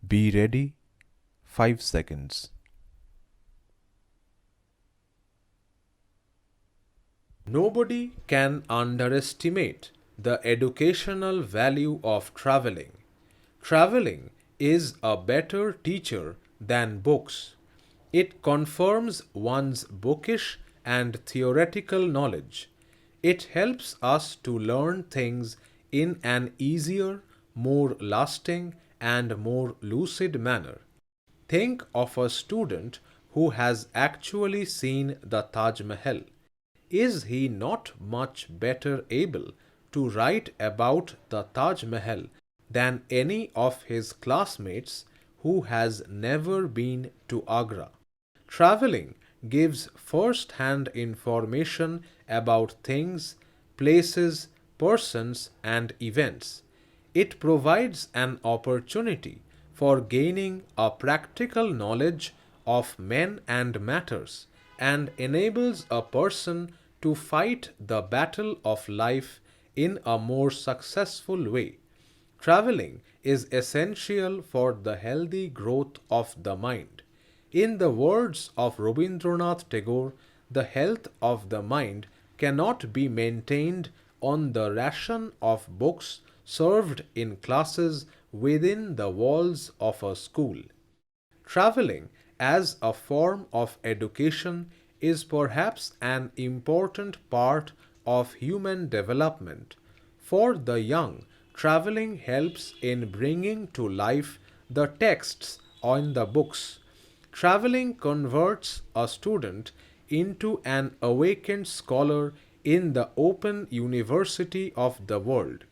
Be ready. 5 seconds. Nobody can underestimate the educational value of traveling. Traveling is a better teacher than books. It confirms one's bookish and theoretical knowledge. It helps us to learn things in an easier, more lasting, and more lucid manner. Think of a student who has actually seen the Taj Mahal. Is he not much better able to write about the Taj Mahal than any of his classmates who has never been to Agra? Traveling gives first hand information about things, places, persons, and events. It provides an opportunity for gaining a practical knowledge of men and matters and enables a person to fight the battle of life in a more successful way. Traveling is essential for the healthy growth of the mind. In the words of Rabindranath Tagore, the health of the mind cannot be maintained on the ration of books served in classes within the walls of a school. Traveling as a form of education is perhaps an important part of human development. For the young, traveling helps in bringing to life the texts on the books. Traveling converts a student into an awakened scholar in the open university of the world.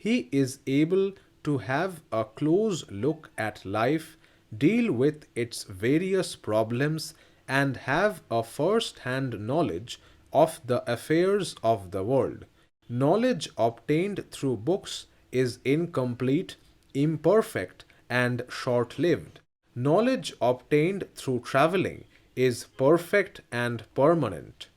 He is able to have a close look at life, deal with its various problems, and have a first hand knowledge of the affairs of the world. Knowledge obtained through books is incomplete, imperfect, and short lived. Knowledge obtained through traveling is perfect and permanent.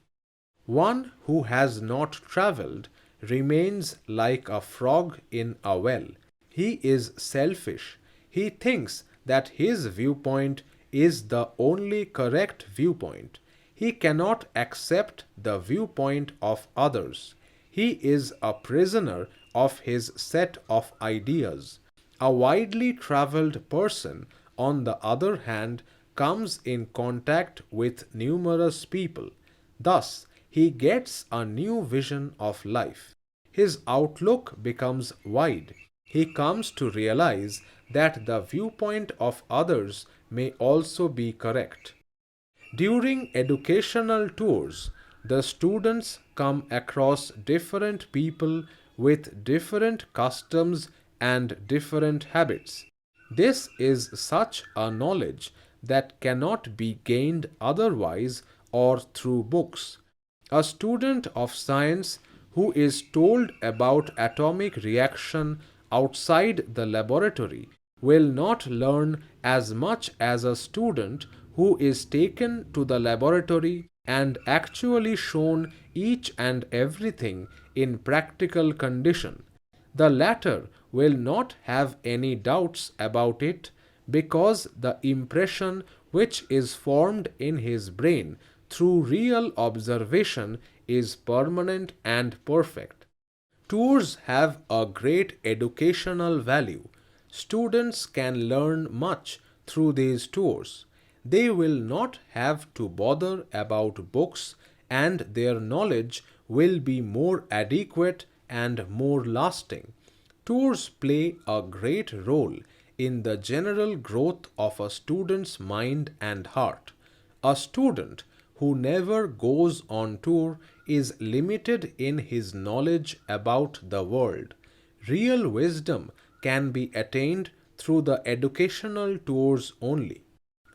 One who has not travelled remains like a frog in a well. He is selfish. He thinks that his viewpoint is the only correct viewpoint. He cannot accept the viewpoint of others. He is a prisoner of his set of ideas. A widely travelled person, on the other hand, comes in contact with numerous people. Thus, he gets a new vision of life. His outlook becomes wide. He comes to realize that the viewpoint of others may also be correct. During educational tours, the students come across different people with different customs and different habits. This is such a knowledge that cannot be gained otherwise or through books. A student of science who is told about atomic reaction outside the laboratory will not learn as much as a student who is taken to the laboratory and actually shown each and everything in practical condition. The latter will not have any doubts about it because the impression which is formed in his brain through real observation is permanent and perfect. Tours have a great educational value. Students can learn much through these tours. They will not have to bother about books and their knowledge will be more adequate and more lasting. Tours play a great role in the general growth of a student's mind and heart. A student who never goes on tour is limited in his knowledge about the world. Real wisdom can be attained through the educational tours only.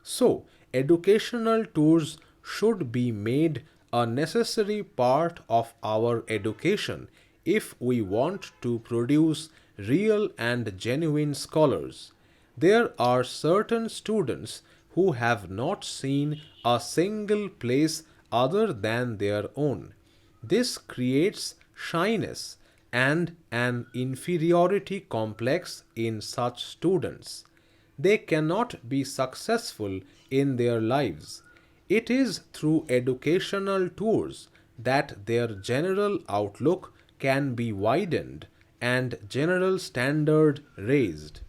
So, educational tours should be made a necessary part of our education if we want to produce real and genuine scholars. There are certain students who have not seen a single place other than their own. This creates shyness and an inferiority complex in such students. they cannot be successful in their lives. It is through educational tours that their general outlook can be widened and general standard raised.